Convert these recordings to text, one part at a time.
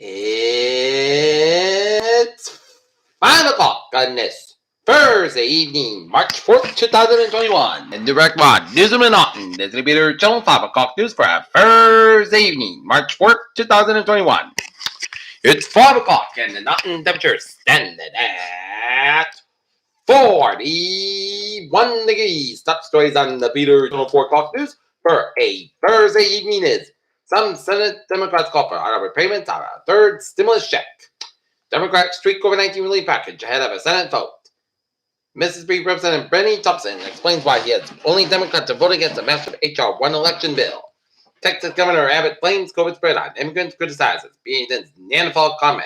It's 5 o'clock on this Thursday evening, March 4th, 2021. In Direct Mod, Newsroom and Naughton. This will be the channel 5 o'clock news for a Thursday evening, March 4th, 2021. It's 5 o'clock and the Naughton temperature is standing at 41 degrees. Top stories on the Peter Channel 4 o'clock news for a Thursday evening is some Senate Democrats call for auto payments on a third stimulus check. Democrats tweak COVID-19 relief package ahead of a Senate vote. Mississippi Representative Benny Thompson explains why he is the only Democrat to vote against a massive H.R. 1 election bill. Texas Governor Abbott blames COVID spread on immigrants, criticizes Biden's Neanderthal comment.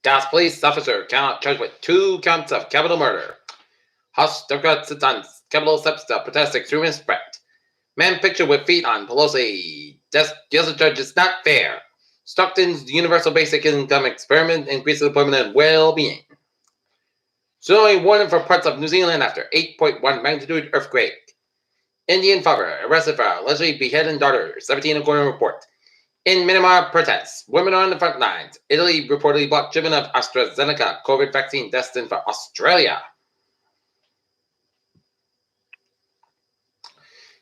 Dallas police officer charged with 2 counts of capital murder. House Democrat sits on Capitol steps to protest extremist threat. Man pictured with feet on Pelosi. Yes, the judge is not fair. Stockton's universal basic income experiment increases employment and well-being. Tsunami warning for parts of New Zealand after 8.1 magnitude earthquake. Indian father arrested for allegedly beheading daughter, 17 according to report. In Myanmar protests, women are on the front lines. Italy reportedly blocked shipment of AstraZeneca COVID vaccine destined for Australia.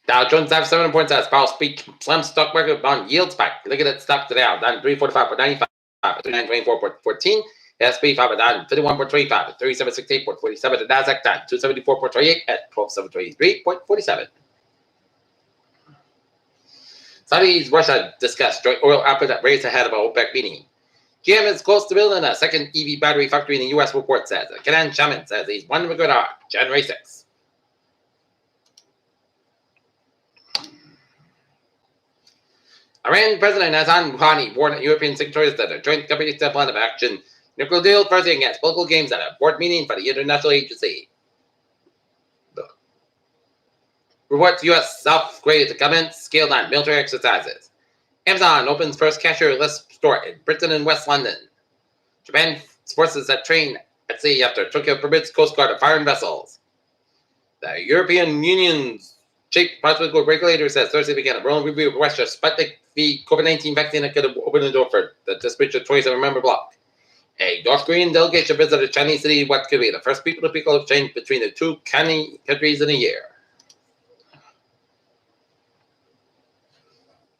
Dow Jones have 7 points as Powell's speech slams stock market bond yields back. Look at that stock today, down 345.95, 3924.14. S&P 5 down 51.25, 3768.47. The Nasdaq down 274.28 at 12723.47. Saudis, Russia discussed joint oil output that raised ahead of a OPEC meeting. GM is close to building a second EV battery factory in the U.S. report says. Kenan Shaman says he's one good art, January 6. Iran President Hassan Rouhani warned European signatories that a joint comprehensive plan of action nuclear deal fighting against political games at a board meeting for the international agency. Reports U.S. South Korea to commence scaled on military exercises. Amazon opens first cashierless store in Britain and West London. Japan forces that train at sea after Tokyo permits Coast Guard to fire vessels. The European Union's chief pharmaceutical regulator says Thursday began a rolling review of Russia's Sputnik V COVID-19 vaccine that could have opened the door for the distribution of 27-member bloc. A North Korean delegation visited Chinese city what could be the first people-to-people exchange between the two countries in a year.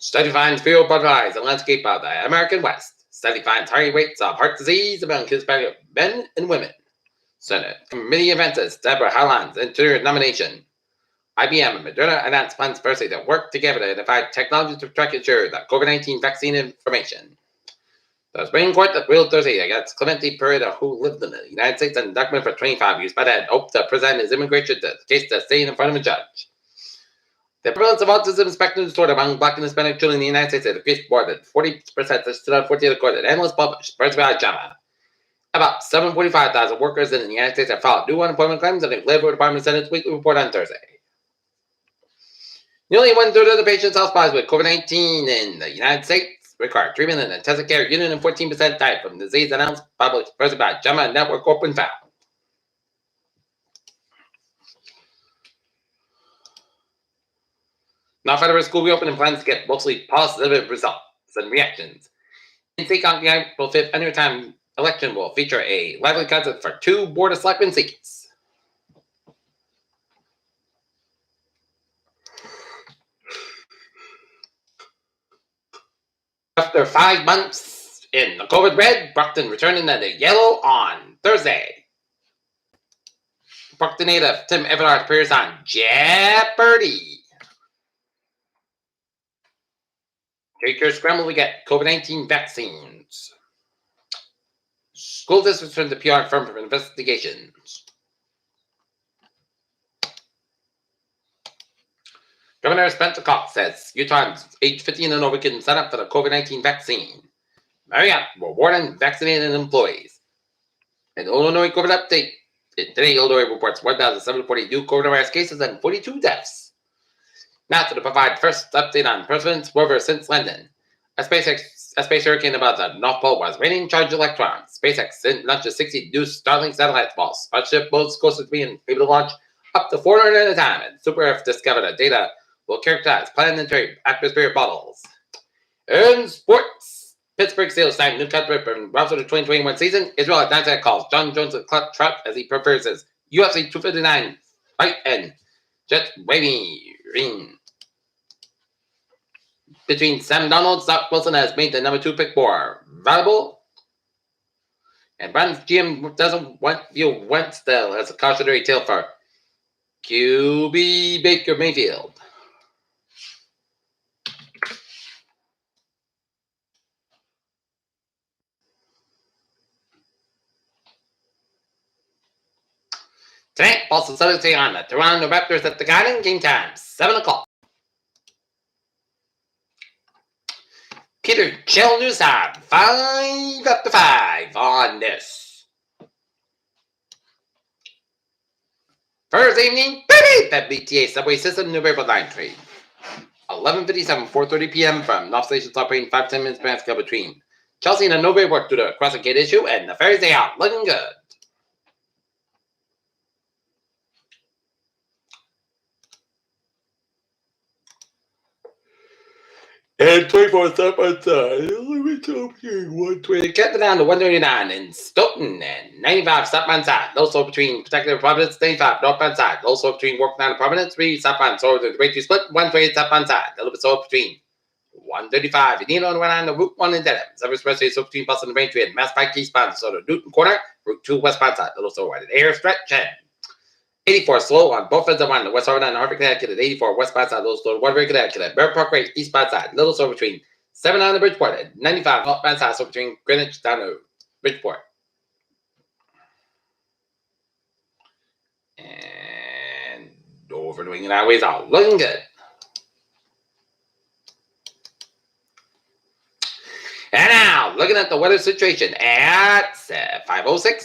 Study finds fewer butterflies in landscape of the American West. Study finds higher rates of heart disease among Hispanic men and women. Senate committee advances Deborah Haaland's interior nomination. IBM and Moderna announced plans Thursday to work together to identify technologies to track and share the COVID-19 vaccine information. The Supreme Court ruled Thursday against Clemente Pereira, who lived in the United States and documented for 25 years, but had hoped to present his immigration case to stay in front of a judge. The prevalence of autism spectrum disorder among Black and Hispanic children in the United States has increased more than 40% since 2014, according to analysts published by JAMA. About 745,000 workers in the United States have filed new unemployment claims, and the Labor Department sent its weekly report on Thursday. Nearly 1/3 of the patients hospitalized with COVID-19 in the United States require treatment in an intensive care unit, and 14% died from the disease, announced published by JAMA Network Open found. Now federal school reopening plans to get mostly positive results and reactions. In state on the April 5th anytime election will feature a lively contest for 2 board of selectmen seats. After 5 months in the COVID red, Brockton returning to the yellow on Thursday. Brockton native Tim Everard appears on Jeopardy! Takers scramble to get COVID-19 vaccines. School districts turn to PR firm for investigations. Governor Spencer Cox says Utahns age 15 and over can sign up for the COVID-19 vaccine. Marriott will warn vaccinated employees. An Illinois COVID update. Today, Illinois reports 1,740 new coronavirus cases and 42 deaths. Now to provide first update on President Rover since London. A space hurricane about the North Pole was raining charged electrons. SpaceX sent launches 60 new Starlink satellites while Spaceship boats closer to being able to launch up to 400 at a time. And Super Earth discovered that data will characterize planetary atmospheric models. In sports, Pittsburgh Steelers signed new contract from roster to the 2021 season. Israel Adesanya calls John Jones a trap as he prefers his UFC 259 fight and Jet wavy ring. Between Sam Donald, Zach Wilson has made the number 2 pick more valuable. And Brandon's GM doesn't view Wentzell as a cautionary tale for QB Baker Mayfield. Tonight, Boston Celtics take on the Toronto Raptors at the Garden. Game time, 7 o'clock. Peter Chill News Time, 5 after 5 on this Thursday evening, baby! That BTA subway system New River Line train. 11:57, 4:30 p.m. from North Station operating 5-10 minutes past go between Chelsea and the Newbury work through the crossing gate issue, and the ferries day out looking good. And 24 step outside. Between 120. Kept down to 139 in Stoughton and 95 southbound side. Also between Protective Providence, 95 northbound side. Also between Worktown and Providence, 3 southbound. So the Great Split, 128 southbound side. A little bit so between 135. You need on the Route 1 in Dedham. Some expressway so between Boston and Braintree and Mass Pike eastbound. So the Newton Corner, Route 2 westbound side. A little so right at air stretch and 84 slow on both ends of one, the West Harvard and Harvard, Connecticut at 84 westbound side, Little Slow, Waterbury, Connecticut at Bear Park Rate, eastbound side, Little Slow between 7 on the Bridgeport at 95 northbound side, so between Greenwich down to Bridgeport. And over New England Highways out, looking good. And now, looking at the weather situation at 5:06.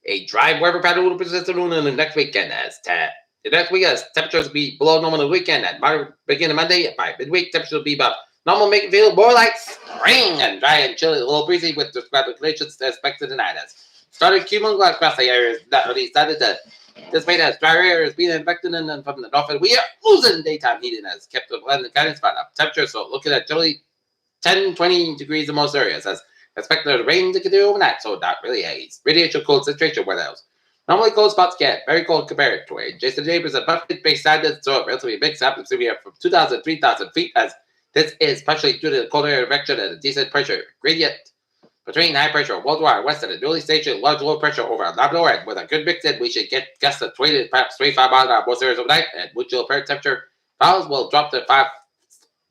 A dry weather pattern will persist in the next weekend the next week as temperatures will be below normal on the weekend. At beginning of Monday, by midweek, temperatures will be about normal, making it feel more like spring and dry and chilly, a little breezy with described conditions expected tonight. As started cumulative across the areas that already started to dissipate as dry air is being infected and from the north. We are losing daytime heating as kept the blend guidance spot up temperature. So looking at generally 10-20 degrees in most areas as expected the rain to continue overnight, so not really a radiation cold situation where those normally cold spots get very cold compared to a Jason neighbors and buffet based standards, so relatively big samples to be up from 2,000 to 3,000 feet, as this is partially due to the cold air direction and a decent pressure gradient between high pressure worldwide west and a newly stationed large low pressure over Labrador, and with a good mix in, we should get gusts of 20 to perhaps 25 miles an hour most areas overnight, and wind chill apparent temperature values will drop to 5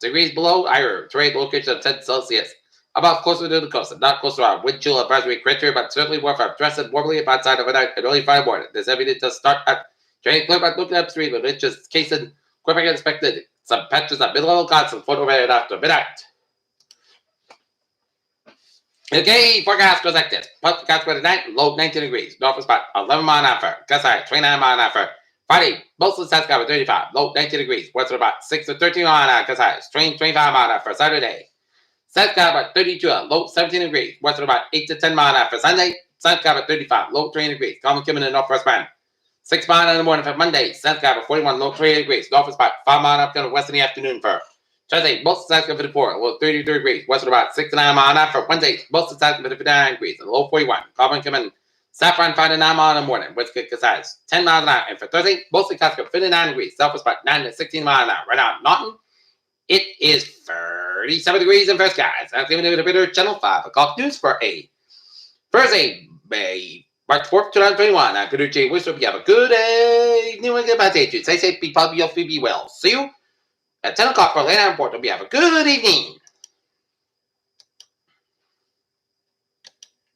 degrees below higher terrain location of 10 Celsius. About closer to the coast and not close to our wind chill advisory criteria, but certainly worth our dressing warmly if outside overnight and early Friday morning. This evidence does start at training clear by looking upstream, but it's just casing quicker than expected. Some patches of mid-level clouds and float overhead after midnight. Okay, forecast goes like this. Forecast for tonight, low 19 degrees. North spot 11 mile an hour. Gust high 29 mile an hour. Friday, mostly Saskatchewan 35, low 19 degrees. West about 6 to 13 mile an hour. Gust high 25 mile an hour for Saturday. Saskatchewan about 32, low 17 degrees. West about 8 to 10 mile an hour for Sunday. Saskatchewan 35, low 20 degrees. Common coming in the northwest band. 6 mile in the morning for Monday. Saskatchewan 41, low 20 degrees. North about 5 mile up to west in the afternoon for Tuesday. Most Saskatchewan 54, low 33 degrees. West about 6 to 9 mile an hour for Wednesday. Most Saskatchewan 59 degrees. Low 41. Common coming Saffron 5 to 9 mile in the morning. West size 10 miles an hour. And for Thursday, mostly Saskatchewan 59 degrees. Southwest about 9 to 16 mile an hour. Right now, Norton. It is 37 degrees in first skies. I'm giving it a bit of Channel 5 o'clock news for a Thursday, March 4th, 2021. I'm Peter J. Wish hope you have a good evening and goodbye to you. Stay safe, be positive, be well. See you at 10 o'clock for Atlanta Report. Hope you have a good evening.